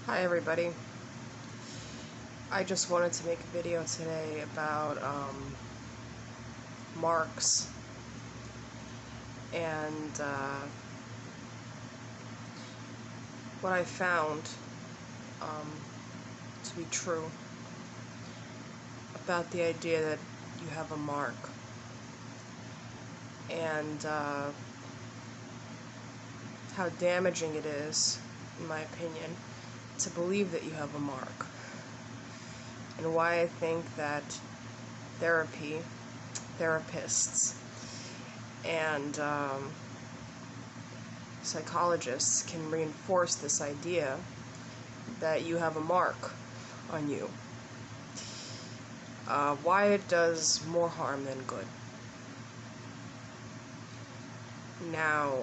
Hi everybody. I just wanted to make a video today about marks and what I found to be true about the idea that you have a mark, and how damaging it is, in my opinion, to believe that you have a mark, and why I think that therapists, and psychologists can reinforce this idea that you have a mark on you. Why it does more harm than good. Now,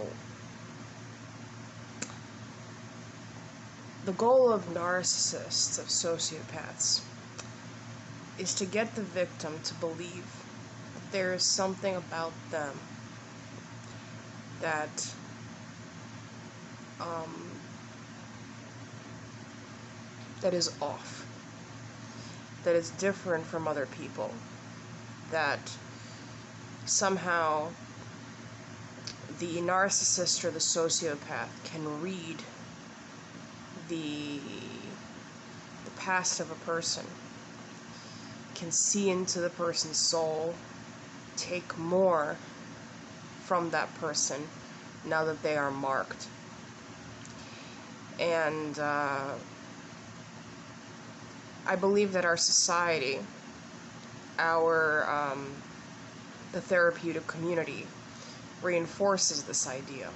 the goal of narcissists, of sociopaths, is to get the victim to believe that there is something about them that that is off, that is different from other people, that somehow the narcissist or the sociopath can read the past of a person, can see into the person's soul, take more from that person now that they are marked. And I believe that our society, the therapeutic community, reinforces this idea,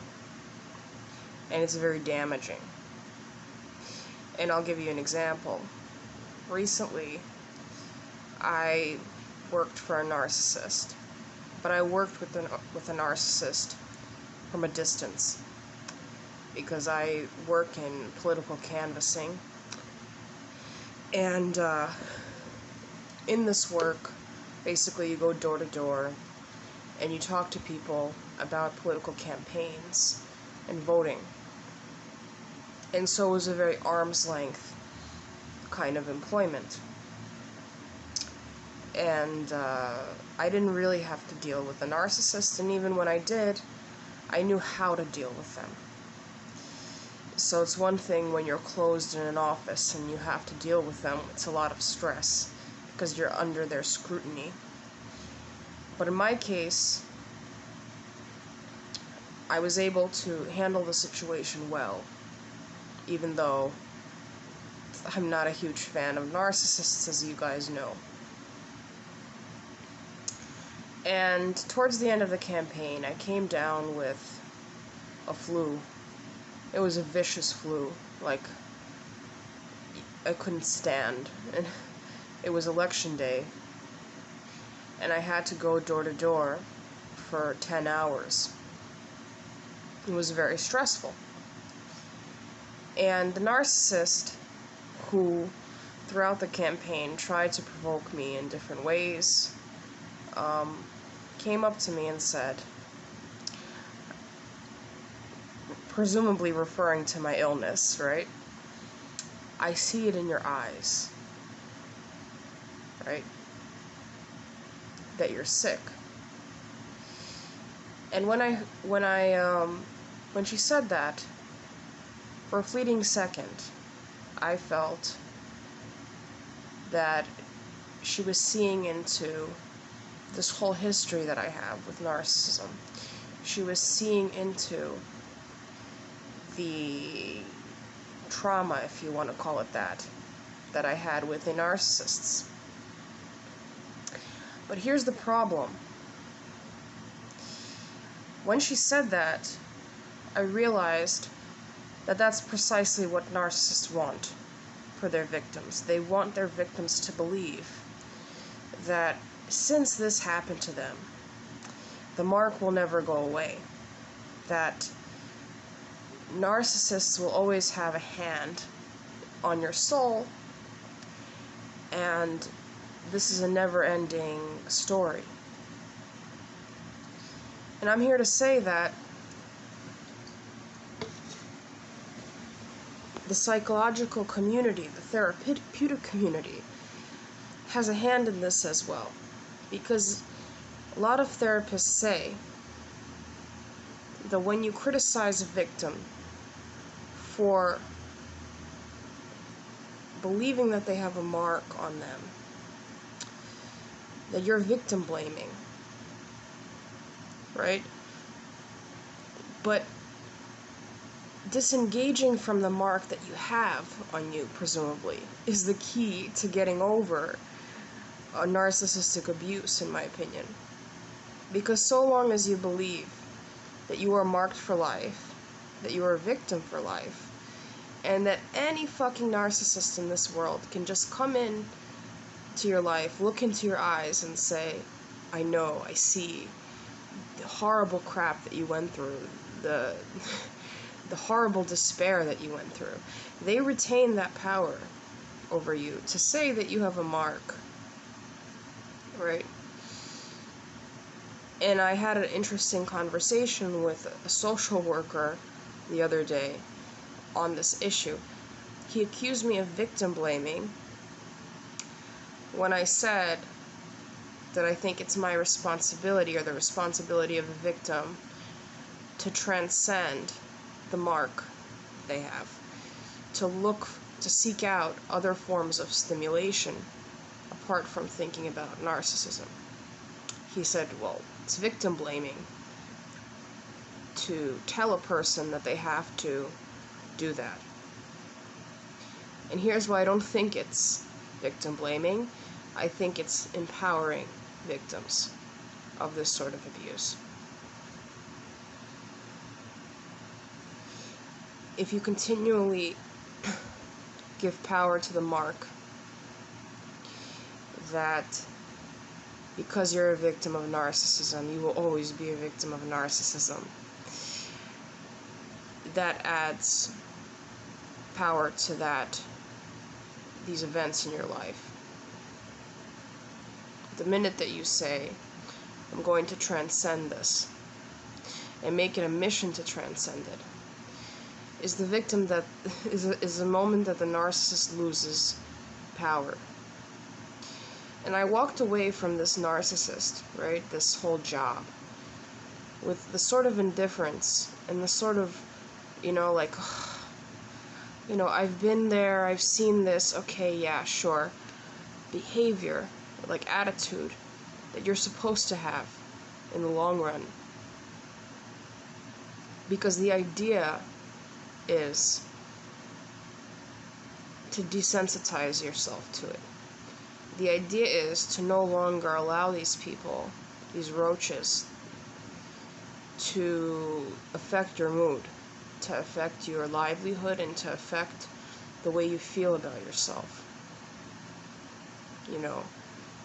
and it's very damaging. And I'll give you an example. Recently, I worked for a narcissist, but I worked with a narcissist from a distance, because I work in political canvassing, and in this work, basically you go door to door and you talk to people about political campaigns and voting. And so it was a very arm's length kind of employment. And I didn't really have to deal with the narcissist, and even when I did, I knew how to deal with them. So it's one thing when you're closed in an office and you have to deal with them. It's a lot of stress because you're under their scrutiny. But in my case, I was able to handle the situation well, even though I'm not a huge fan of narcissists, as you guys know. And towards the end of the campaign, I came down with a flu. It was a vicious flu, like I couldn't stand. And it was election day, and I had to go door to door for 10 hours. It was very stressful. And the narcissist, who throughout the campaign tried to provoke me in different ways, came up to me and said, presumably referring to my illness, right? I see it in your eyes, right? That you're sick. And when she said that, for a fleeting second, I felt that she was seeing into this whole history that I have with narcissism. She was seeing into the trauma, if you want to call it that I had with the narcissists. But here's the problem. When she said that, I realized that that's precisely what narcissists want for their victims. They want their victims to believe that since this happened to them, the mark will never go away. That narcissists will always have a hand on your soul, and this is a never-ending story. And I'm here to say that the psychological community, the therapeutic community, has a hand in this as well. Because a lot of therapists say that when you criticize a victim for believing that they have a mark on them, that you're victim blaming, right? But disengaging from the mark that you have on you, presumably, is the key to getting over a narcissistic abuse, in my opinion. Because so long as you believe that you are marked for life, that you are a victim for life, and that any fucking narcissist in this world can just come in to your life, look into your eyes and say, I know, I see the horrible crap that you went through, the horrible despair that you went through. They retain that power over you to say that you have a mark, right? And I had an interesting conversation with a social worker the other day on this issue. He accused me of victim blaming when I said that I think it's my responsibility, or the responsibility of the victim, to transcend the mark they have, to seek out other forms of stimulation apart from thinking about narcissism. He said, well, it's victim blaming to tell a person that they have to do that. And here's why I don't think it's victim blaming. I think it's empowering victims of this sort of abuse. If you continually give power to the mark that because you're a victim of narcissism, you will always be a victim of narcissism, that adds power to these events in your life. The minute that you say, I'm going to transcend this, and make it a mission to transcend it, is the victim that is the moment that the narcissist loses power. And I walked away from this narcissist, right, this whole job, with the sort of indifference and the sort of, like, I've been there, I've seen this, okay, yeah, sure, behavior, like attitude that you're supposed to have in the long run. Because the idea is to desensitize yourself to it. The idea is to no longer allow these people, these roaches, to affect your mood, to affect your livelihood, and to affect the way you feel about yourself.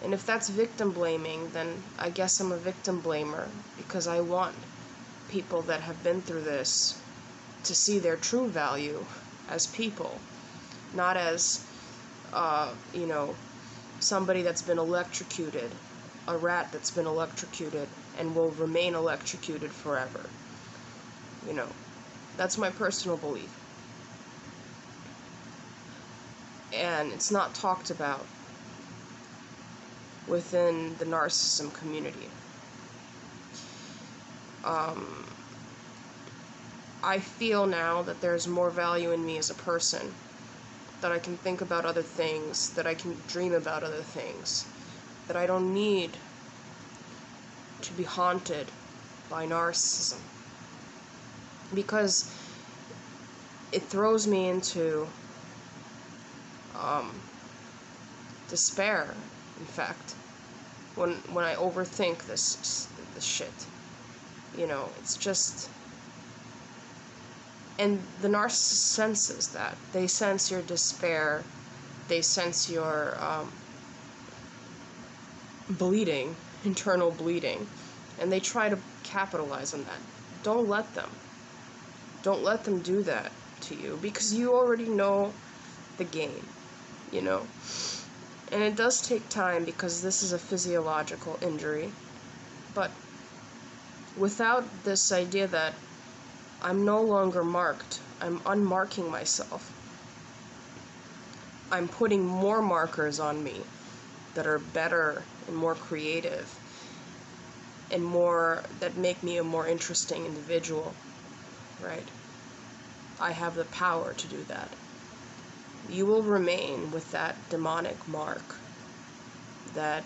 And if that's victim blaming, then I guess I'm a victim blamer, because I want people that have been through this to see their true value as people, not as, somebody that's been electrocuted, a rat that's been electrocuted and will remain electrocuted forever. That's my personal belief. And it's not talked about within the narcissism community. I feel now that there's more value in me as a person, that I can think about other things, that I can dream about other things, that I don't need to be haunted by narcissism. Because it throws me into despair, in fact, when I overthink this shit. It's just... And the narcissist senses that. They sense your despair. They sense your bleeding, internal bleeding. And they try to capitalize on that. Don't let them. Don't let them do that to you, because you already know the game, And it does take time, because this is a physiological injury. But without this idea that I'm no longer marked, I'm unmarking myself, I'm putting more markers on me that are better and more creative and that make me a more interesting individual, right? I have the power to do that. You will remain with that demonic mark that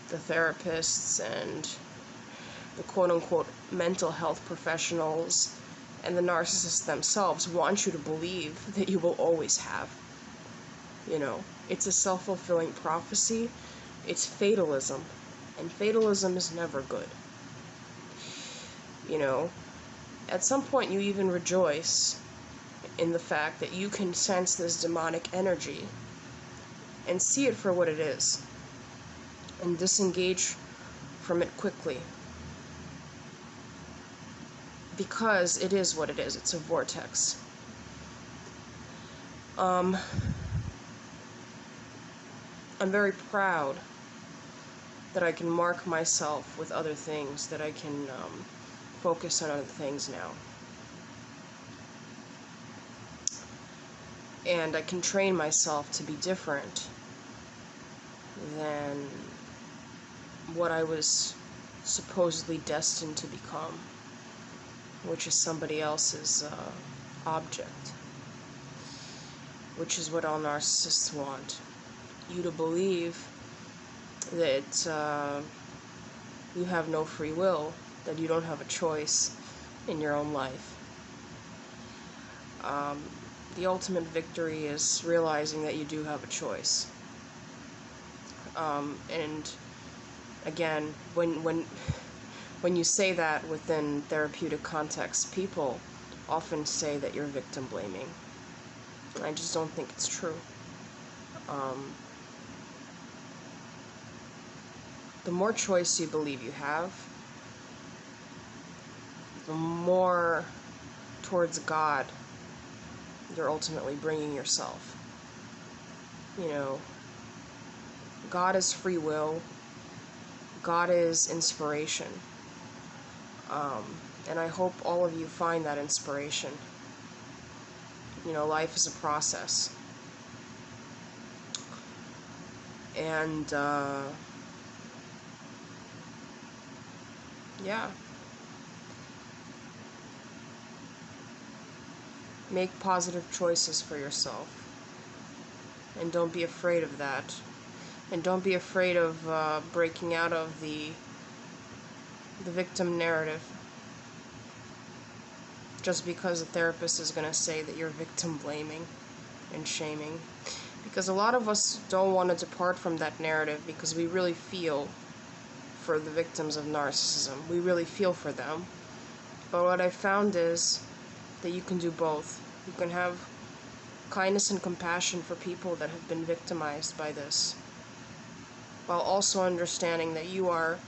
the therapists and the quote-unquote mental health professionals and the narcissists themselves want you to believe that you will always have. It's a self-fulfilling prophecy. It's fatalism, and fatalism is never good. At some point you even rejoice in the fact that you can sense this demonic energy and see it for what it is and disengage from it quickly, because it is what it is. It's a vortex. I'm very proud that I can mark myself with other things, that I can focus on other things now. And I can train myself to be different than what I was supposedly destined to become, which is somebody else's object, which is what all narcissists want. You to believe that you have no free will, that you don't have a choice in your own life. The ultimate victory is realizing that you do have a choice. And again, when you say that within therapeutic contexts, people often say that you're victim blaming. I just don't think it's true. The more choice you believe you have, the more towards God you're ultimately bringing yourself. God is free will. God is inspiration. And I hope all of you find that inspiration. Life is a process. And, yeah. Make positive choices for yourself. And don't be afraid of that. And don't be afraid of breaking out of the victim narrative. Just because a therapist is going to say that you're victim blaming and shaming. Because a lot of us don't want to depart from that narrative because we really feel for the victims of narcissism. We really feel for them. But what I found is that you can do both. You can have kindness and compassion for people that have been victimized by this, while also understanding that you are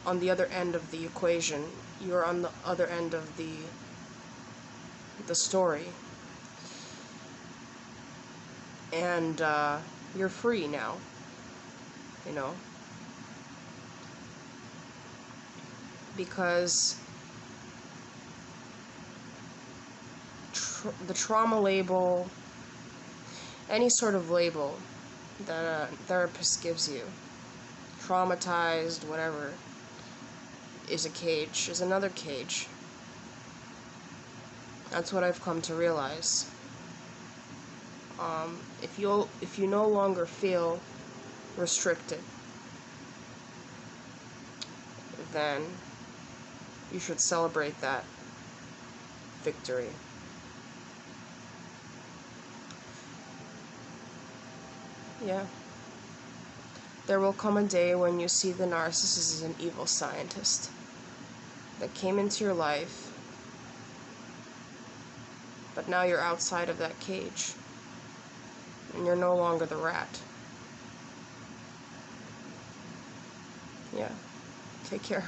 on the other end of the equation. You are on the other end of the story. And you're free now. Because the trauma label, any sort of label that a therapist gives you, traumatized, whatever, is a cage, is another cage. That's what I've come to realize. If you no longer feel restricted, then you should celebrate that victory. Yeah. There will come a day when you see the narcissist as an evil scientist that came into your life, but now you're outside of that cage, and you're no longer the rat. Yeah. Take care.